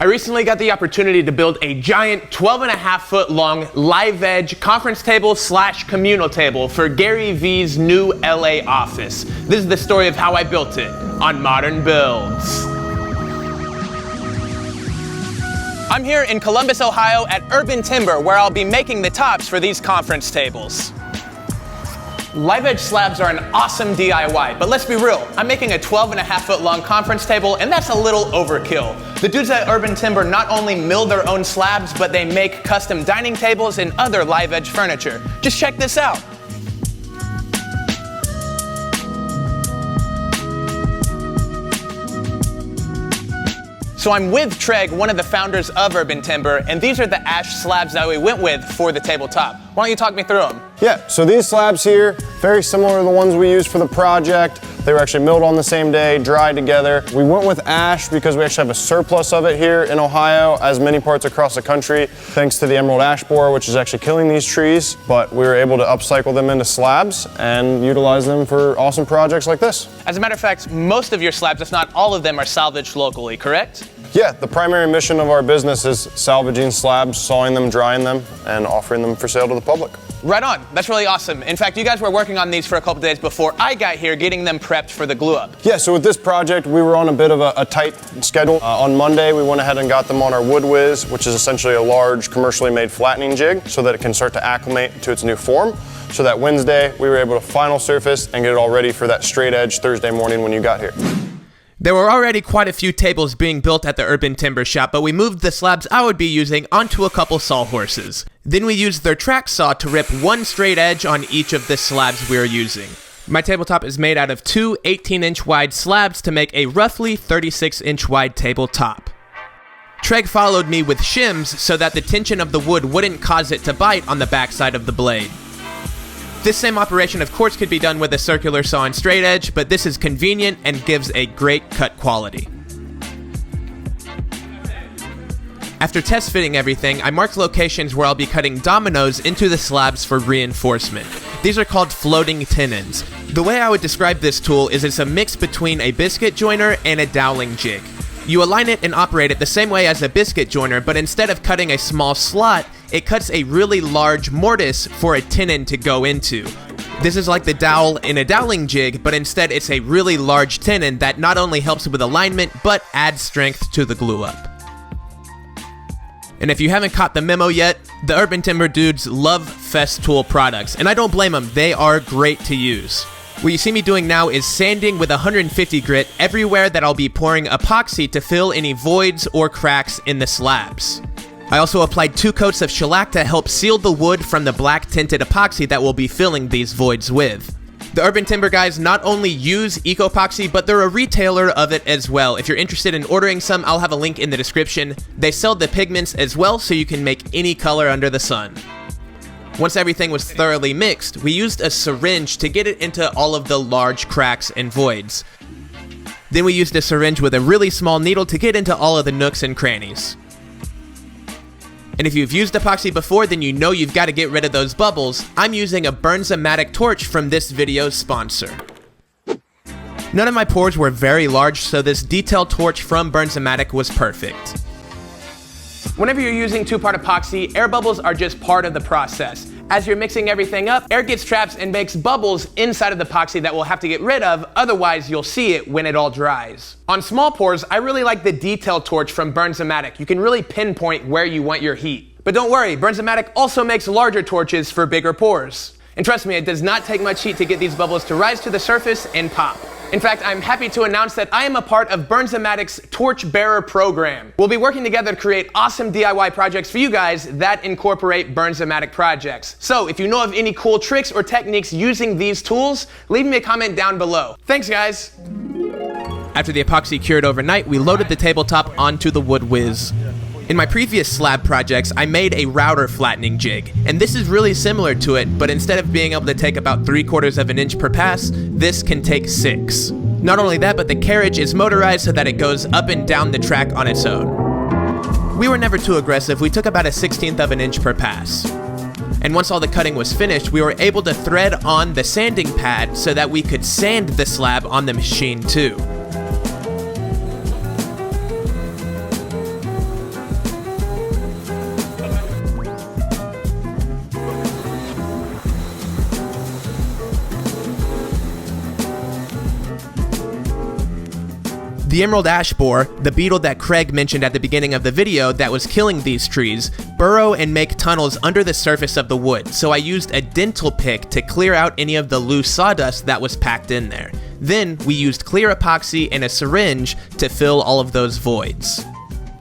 I recently got the opportunity to build a giant 12.5-foot long live edge conference table / communal table for Gary Vee's new LA office. This is the story of how I built it on Modern Builds. I'm here in Columbus, Ohio at Urbn Timber, where I'll be making the tops for these conference tables. Live edge slabs are an awesome DIY, but let's be real, I'm making a 12.5-foot long conference table, and that's a little overkill. The dudes at Urbn Timber not only mill their own slabs, but they make custom dining tables and other live edge furniture. Just check this out. So I'm with Treg, one of the founders of Urbn Timber, and these are the ash slabs that we went with for the tabletop. Why don't you talk me through them? Yeah, so these slabs here, very similar to the ones we used for the project. They were actually milled on the same day, dried together. We went with ash because we actually have a surplus of it here in Ohio, as many parts across the country, thanks to the emerald ash borer, which is actually killing these trees. But we were able to upcycle them into slabs and utilize them for awesome projects like this. As a matter of fact, most of your slabs, if not all of them, are salvaged locally, correct? Yeah, the primary mission of our business is salvaging slabs, sawing them, drying them, and offering them for sale to the public. Right on. That's really awesome. In fact, you guys were working on these for a couple days before I got here, getting them prepped for the glue up. Yeah, so with this project, we were on a bit of a tight schedule. On Monday, we went ahead and got them on our Wood Whiz, which is essentially a large commercially made flattening jig, so that it can start to acclimate to its new form. So that Wednesday, we were able to final surface and get it all ready for that straight edge Thursday morning when you got here. There were already quite a few tables being built at the Urbn Timber shop, but we moved the slabs I would be using onto a couple sawhorses. Then we used their track saw to rip one straight edge on each of the slabs we are using. My tabletop is made out of two 18-inch wide slabs to make a roughly 36-inch wide tabletop. Treg followed me with shims so that the tension of the wood wouldn't cause it to bite on the backside of the blade. This same operation of course could be done with a circular saw and straight edge, but this is convenient and gives a great cut quality. After test fitting everything, I marked locations where I'll be cutting dominoes into the slabs for reinforcement. These are called floating tenons. The way I would describe this tool is it's a mix between a biscuit joiner and a doweling jig. You align it and operate it the same way as a biscuit joiner, but instead of cutting a small slot, it cuts a really large mortise for a tenon to go into. This is like the dowel in a doweling jig, but instead it's a really large tenon that not only helps with alignment, but adds strength to the glue up. And if you haven't caught the memo yet, the Urbn Timber dudes love Festool products, and I don't blame them, they are great to use. What you see me doing now is sanding with 150 grit everywhere that I'll be pouring epoxy to fill any voids or cracks in the slabs. I also applied 2 coats of shellac to help seal the wood from the black tinted epoxy that we'll be filling these voids with. The Urbn Timber guys not only use epoxy, but they're a retailer of it as well. If you're interested in ordering some, I'll have a link in the description. They sell the pigments as well, so you can make any color under the sun. Once everything was thoroughly mixed, we used a syringe to get it into all of the large cracks and voids. Then we used a syringe with a really small needle to get into all of the nooks and crannies. And if you've used epoxy before, then you know you've got to get rid of those bubbles. I'm using a Bernzomatic torch from this video's sponsor. None of my pours were very large, so this detail torch from Bernzomatic was perfect. Whenever you're using 2-part epoxy, air bubbles are just part of the process. As you're mixing everything up, air gets trapped and makes bubbles inside of the epoxy that we'll have to get rid of, otherwise you'll see it when it all dries. On small pours, I really like the detail torch from Bernzomatic. You can really pinpoint where you want your heat. But don't worry, Bernzomatic also makes larger torches for bigger pours. And trust me, it does not take much heat to get these bubbles to rise to the surface and pop. In fact, I'm happy to announce that I am a part of Bernzomatic's Torch Bearer program. We'll be working together to create awesome DIY projects for you guys that incorporate Bernzomatic projects. So if you know of any cool tricks or techniques using these tools, leave me a comment down below. Thanks, guys. After the epoxy cured overnight, we loaded the tabletop onto the Wood Whiz. In my previous slab projects, I made a router flattening jig, and this is really similar to it, but instead of being able to take about 3/4 of an inch per pass, this can take 6. Not only that, but the carriage is motorized so that it goes up and down the track on its own. We were never too aggressive, we took about a 1/16 of an inch per pass. And once all the cutting was finished, we were able to thread on the sanding pad so that we could sand the slab on the machine too. The emerald ash borer, the beetle that Craig mentioned at the beginning of the video that was killing these trees, burrow and make tunnels under the surface of the wood, so I used a dental pick to clear out any of the loose sawdust that was packed in there. Then we used clear epoxy and a syringe to fill all of those voids.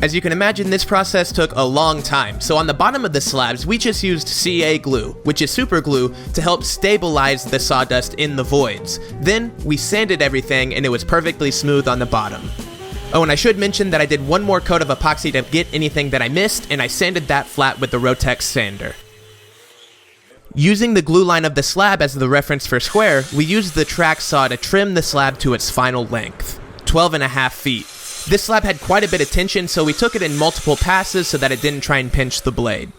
As you can imagine, this process took a long time, so on the bottom of the slabs, we just used CA glue, which is super glue, to help stabilize the sawdust in the voids. Then, we sanded everything and it was perfectly smooth on the bottom. Oh, and I should mention that I did one more coat of epoxy to get anything that I missed, and I sanded that flat with the Rotex sander. Using the glue line of the slab as the reference for square, we used the track saw to trim the slab to its final length, 12.5 feet. This slab had quite a bit of tension, so we took it in multiple passes so that it didn't try and pinch the blade.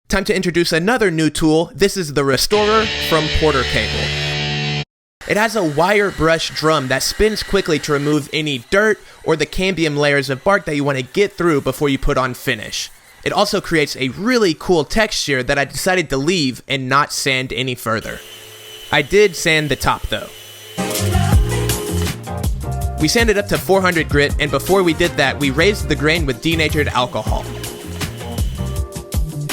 Time to introduce another new tool. This is the Restorer from Porter Cable. It has a wire brush drum that spins quickly to remove any dirt or the cambium layers of bark that you want to get through before you put on finish. It also creates a really cool texture that I decided to leave and not sand any further. I did sand the top though. We sanded up to 400 grit, and before we did that, we raised the grain with denatured alcohol.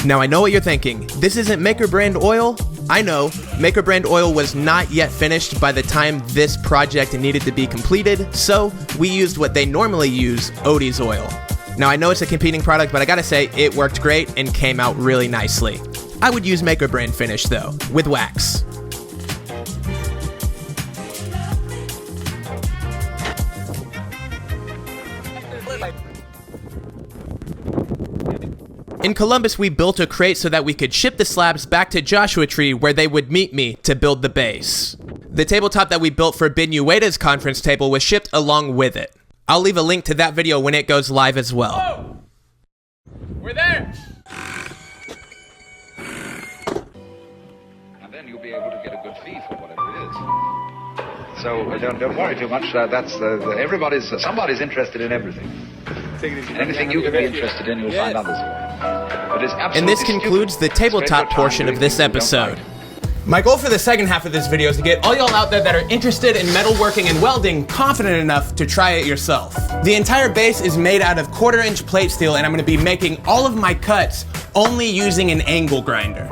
Now I know what you're thinking, this isn't Maker brand oil? I know, Maker brand oil was not yet finished by the time this project needed to be completed, so we used what they normally use, Odie's oil. Now I know it's a competing product, but I gotta say, it worked great and came out really nicely. I would use Maker brand finish though, with wax. In Columbus, we built a crate so that we could ship the slabs back to Joshua Tree where they would meet me to build the base. The tabletop that we built for Ben Ueda's conference table was shipped along with it. I'll leave a link to that video when it goes live as well. Whoa! We're there! And then you'll be able to get a good fee for whatever it is. So don't worry too much. Somebody's interested in everything. And anything you can be interested in, you'll find others for. But it's absolutely And this concludes the tabletop portion of this episode. My goal for the second half of this video is to get all y'all out there that are interested in metalworking and welding confident enough to try it yourself. The entire base is made out of 1/4-inch plate steel, and I'm going to be making all of my cuts only using an angle grinder.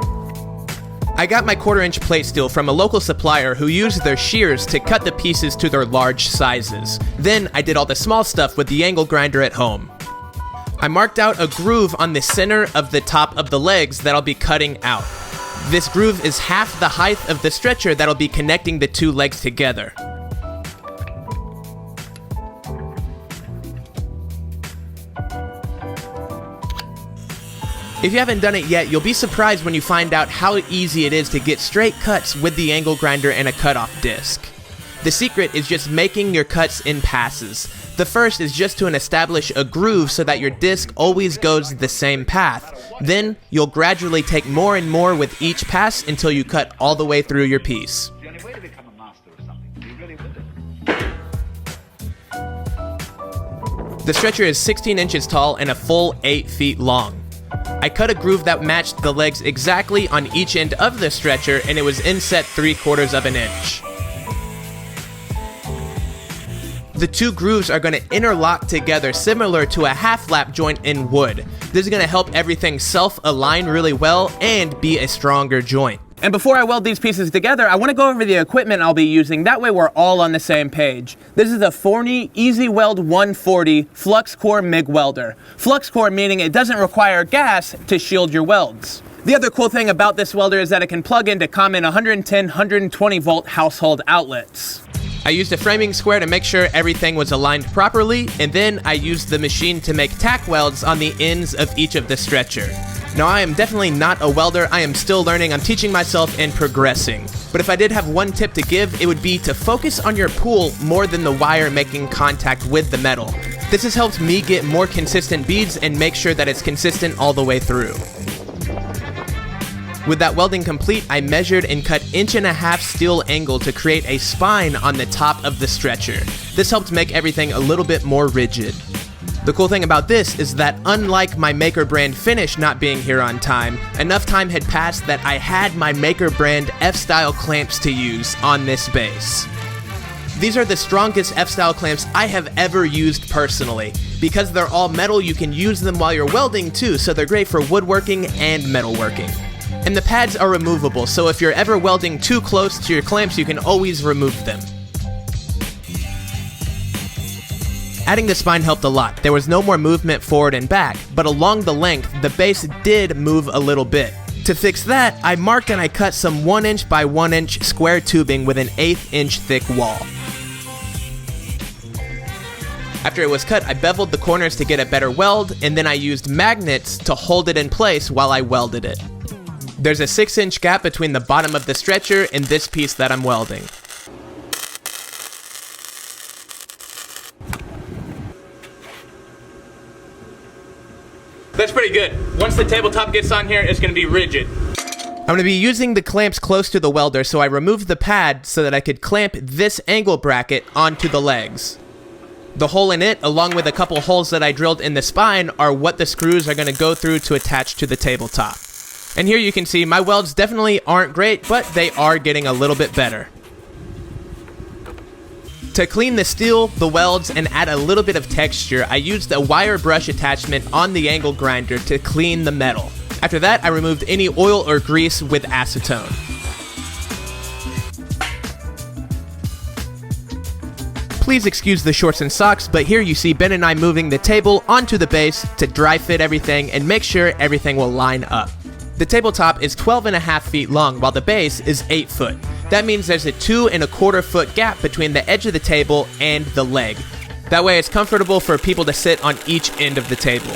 I got my 1/4-inch plate steel from a local supplier who used their shears to cut the pieces to their large sizes. Then I did all the small stuff with the angle grinder at home. I marked out a groove on the center of the top of the legs that I'll be cutting out. This groove is half the height of the stretcher that'll be connecting the two legs together. If you haven't done it yet, you'll be surprised when you find out how easy it is to get straight cuts with the angle grinder and a cutoff disc. The secret is just making your cuts in passes. The first is just to establish a groove so that your disc always goes the same path. Then, you'll gradually take more and more with each pass until you cut all the way through your piece. the only way to become a master of something. You really will. The stretcher is 16 inches tall and a full 8 feet long. I cut a groove that matched the legs exactly on each end of the stretcher, and it was inset 3/4 of an inch. The two grooves are going to interlock together similar to a half-lap joint in wood. This is going to help everything self-align really well and be a stronger joint. And before I weld these pieces together, I want to go over the equipment I'll be using. That way we're all on the same page. This is a Forney Easy Weld 140 Flux Core MIG welder. Flux Core meaning it doesn't require gas to shield your welds. The other cool thing about this welder is that it can plug into common 110, 120 volt household outlets. I used a framing square to make sure everything was aligned properly, and then I used the machine to make tack welds on the ends of each of the stretcher. Now I am definitely not a welder, I am still learning, I'm teaching myself and progressing. But if I did have one tip to give, it would be to focus on your pool more than the wire making contact with the metal. This has helped me get more consistent beads and make sure that it's consistent all the way through. With that welding complete, I measured and cut 1.5 inch steel angle to create a spine on the top of the stretcher. This helped make everything a little bit more rigid. The cool thing about this is that unlike my Maker brand finish not being here on time, enough time had passed that I had my Maker brand F-style clamps to use on this base. These are the strongest F-style clamps I have ever used personally. Because they're all metal, you can use them while you're welding too, so they're great for woodworking and metalworking. And the pads are removable, so if you're ever welding too close to your clamps, you can always remove them. Adding the spine helped a lot. There was no more movement forward and back, but along the length, the base did move a little bit. To fix that, I marked and I cut some 1" by 1" square tubing with an 1/8 inch thick wall. After it was cut, I beveled the corners to get a better weld, and then I used magnets to hold it in place while I welded it. There's a 6" gap between the bottom of the stretcher and this piece that I'm welding. That's pretty good. Once the tabletop gets on here, it's gonna be rigid. I'm going to be using the clamps close to the welder, so I removed the pad so that I could clamp this angle bracket onto the legs. The hole in it, along with a couple holes that I drilled in the spine, are what the screws are going to go through to attach to the tabletop. And here you can see my welds definitely aren't great, but they are getting a little bit better. To clean the steel, the welds, and add a little bit of texture, I used a wire brush attachment on the angle grinder to clean the metal. After that, I removed any oil or grease with acetone. Please excuse the shorts and socks, but here you see Ben and I moving the table onto the base to dry fit everything and make sure everything will line up. The tabletop is 12.5 feet long, while the base is 8 foot. That means there's a 2¼ foot gap between the edge of the table and the leg. That way it's comfortable for people to sit on each end of the table.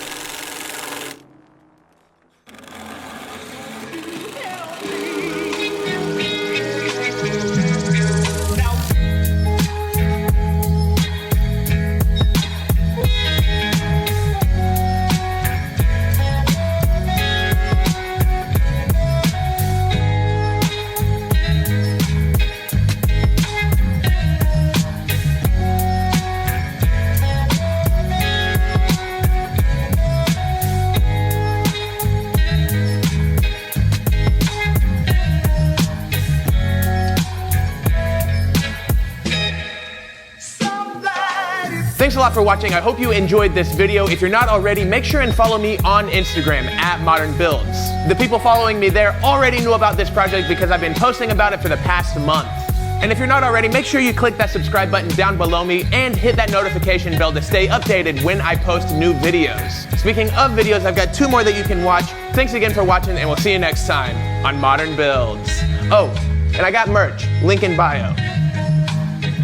Thanks a lot for watching. I hope you enjoyed this video. If you're not already, make sure and follow me on Instagram @modernbuilds. The people following me there already knew about this project because I've been posting about it for the past month. And if you're not already, make sure you click that subscribe button down below me and hit that notification bell to stay updated when I post new videos. Speaking of videos, I've got 2 more that you can watch. Thanks again for watching, and we'll see you next time on Modern Builds. Oh, and I got merch, link in bio.